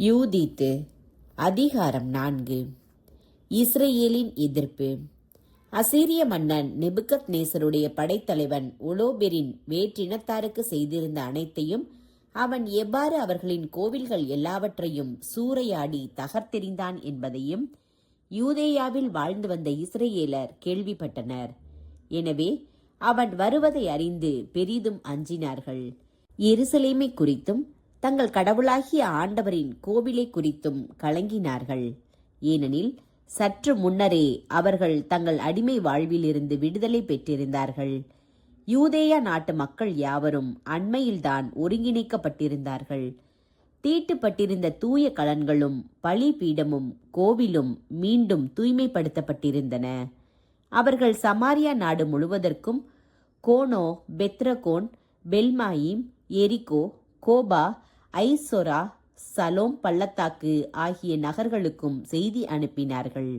யூதித்து அதிகாரம் 4. இஸ்ரேலின் எதிர்ப்பு. அசீரிய மன்னன் நெபுகத்நேசருடைய படைத்தலைவன் ஒலோபெரின் வேற்றினத்தாருக்கு செய்திருந்த அனைத்தையும், அவன் எவ்வாறு அவர்களின் கோவில்கள் எல்லாவற்றையும் சூறையாடி தகர்த்தெறிந்தான் என்பதையும் யூதேயாவில் வாழ்ந்து வந்த இஸ்ரேலர் கேள்விப்பட்டனர். எனவே அவன் வருவதை அறிந்து பெரிதும் அஞ்சினார்கள். எருசலேமை குறித்தும் தங்கள் கடவுளாகிய ஆண்டவரின் கோவிலை குறித்தும் கலங்கினார்கள். ஏனெனில் சற்று முன்னரே அவர்கள் தங்கள் அடிமை வாழ்விலிருந்து விடுதலை பெற்றிருந்தார்கள். யூதேயா நாட்டு மக்கள் யாவரும் அண்மையில்தான் ஒருங்கிணைக்கப்பட்டிருந்தார்கள். தீட்டுப்பட்டிருந்த தூய கலன்களும் பலிபீடமும் கோவிலும் மீண்டும் தூய்மைப்படுத்தப்பட்டிருந்தன. அவர்கள் சமாரியா நாடு முழுவதற்கும் கோனோ, பெத்ரகோன், பெல்மாயிம், எரிகோ, கோபா, ஐசொரா, சலோம் பள்ளத்தாக்கு ஆகிய நகர்களுக்கும் செய்தி அனுப்பினார்கள்.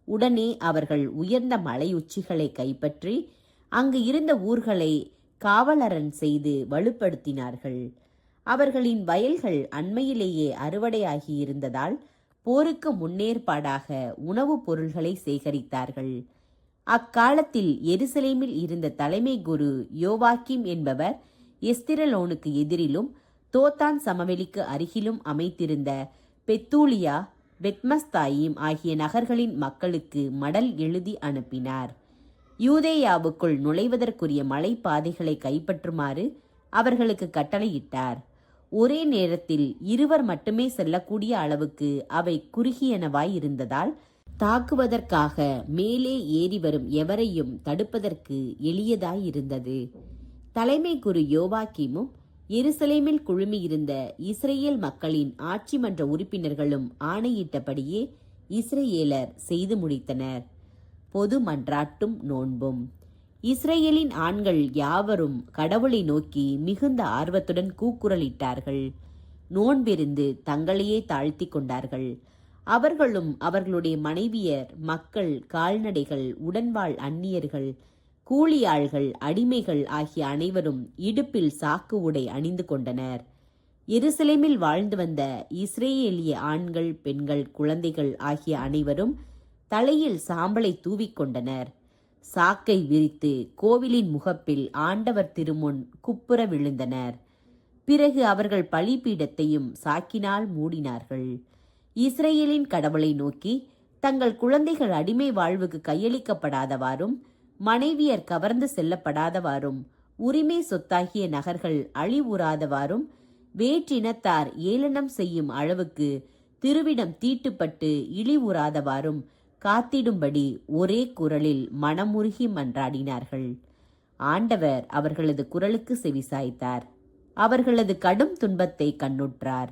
உடனே அவர்கள் உயர்ந்த மலை உச்சிகளை கைப்பற்றி அங்கு இருந்த ஊர்களை காவலரண் செய்து வலுப்படுத்தினார்கள். அவர்களின் வயல்கள் அண்மையிலேயே அறுவடையாகியிருந்ததால் போருக்கு முன்னேற்பாடாக உணவுப் பொருள்களை சேகரித்தார்கள். அக்காலத்தில் எருசலேமில் இருந்த தலைமை குரு யோவாக்கிம் என்பவர் எஸ்திரலோனுக்கு எதிரிலும் தோத்தான் சமவெளிக்கு அருகிலும் அமைத்திருந்த பெத்தூலியா, பெத்மஸ்தாயிம் ஆகிய நகர்களின் மக்களுக்கு மடல் எழுதி அனுப்பினார். யூதேயாவுக்குள் நுழைவதற்குரிய மலைப்பாதைகளை கைப்பற்றுமாறு அவர்களுக்கு கட்டளையிட்டார். ஒரே நேரத்தில் இருவர் மட்டுமே செல்லக்கூடிய அளவுக்கு அவை குறுகியனவாய் இருந்ததால் தாக்குவதற்காக மேலே ஏறி வரும் எவரையும் தடுப்பதற்கு எளியதாயிருந்தது. தலைமை குரு யோவாக்கிமும் எருசலேமில் குழுமியிருந்த இஸ்ரேல் மக்களின் ஆட்சி மன்ற உறுப்பினர்களும் ஆணையிட்டபடியே இஸ்ரேலர் செய்து முடித்தனர். பொது மன்றாட்டும் நோன்பும். இஸ்ரேலின் ஆண்கள் யாவரும் கடவுளை நோக்கி மிகுந்த ஆர்வத்துடன் கூக்குரலிட்டார்கள். நோன்பிருந்து தங்களையே தாழ்த்தி கொண்டார்கள். அவர்களும் அவர்களுடைய மனைவியர், மக்கள், கால்நடைகள், உடன்வாழ் அந்நியர்கள், கூலியாள்கள், அடிமைகள் ஆகிய அனைவரும் இடுப்பில் சாக்கு உடை அணிந்து கொண்டனர். எருசலேமில் வாழ்ந்து வந்த இஸ்ரேலிய ஆண்கள், பெண்கள், குழந்தைகள் ஆகிய அனைவரும் தலையில் சாம்பலை தூவிக்கொண்டனர். சாக்கை விரித்து கோவிலின் முகப்பில் ஆண்டவர் திருமுன் குப்புற விழுந்தனர். பிறகு அவர்கள் பலிபீடத்தையும் சாக்கினால் மூடினார்கள். இஸ்ரேலின் கடவுளை நோக்கி தங்கள் குழந்தைகள் அடிமை வாழ்வுக்கு கையளிக்கப்படாதவாறும், மனைவியர் கவர்ந்து செல்லப்படாதவாறும், உரிமை சொத்தாகிய நகர்கள் அழிவுறாதவாறும், வேற்றினத்தார் ஏளனம் செய்யும் அளவுக்கு திருவிடம் தீட்டுப்பட்டு இழிவுறாதவாறும் காத்திடும்படி ஒரே குரலில் மனமுருகி மன்றாடினார்கள். ஆண்டவர் அவர்களது குரலுக்கு செவிசாய்த்தார். அவர்களது கடும் துன்பத்தை கண்ணுற்றார்.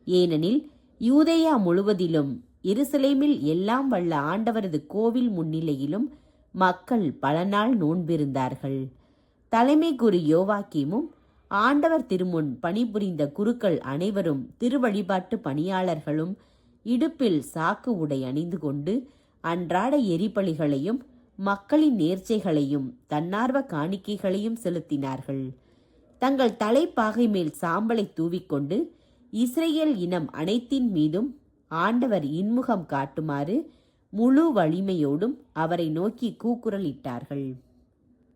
ஏனெனில் யூதேயா முழுவதிலும் எருசலேமில் எல்லாம் வல்ல ஆண்டவரது கோவில் முன்னிலையிலும் மக்கள் பல நாள் நோன்பிருந்தார்கள். தலைமை குரு யோவாக்கிமும் ஆண்டவர் திருமுன் பணிபுரிந்த குருக்கள் அனைவரும் திருவழிபாட்டு பணியாளர்களும் இடுப்பில் சாக்கு உடை அணிந்து கொண்டு அன்றாட எரிபலிகளையும் மக்களின் நேர்ச்சைகளையும் தன்னார்வ காணிக்கைகளையும் செலுத்தினார்கள். தங்கள் தலைப்பாகை மேல் சாம்பலை தூவிக்கொண்டு இஸ்ரேல் இனம் அனைத்தின் மீதும் ஆண்டவர் இன்முகம் காட்டுமாறு முழு வலிமையோடும் அவரை நோக்கி கூக்குரலிட்டார்கள்.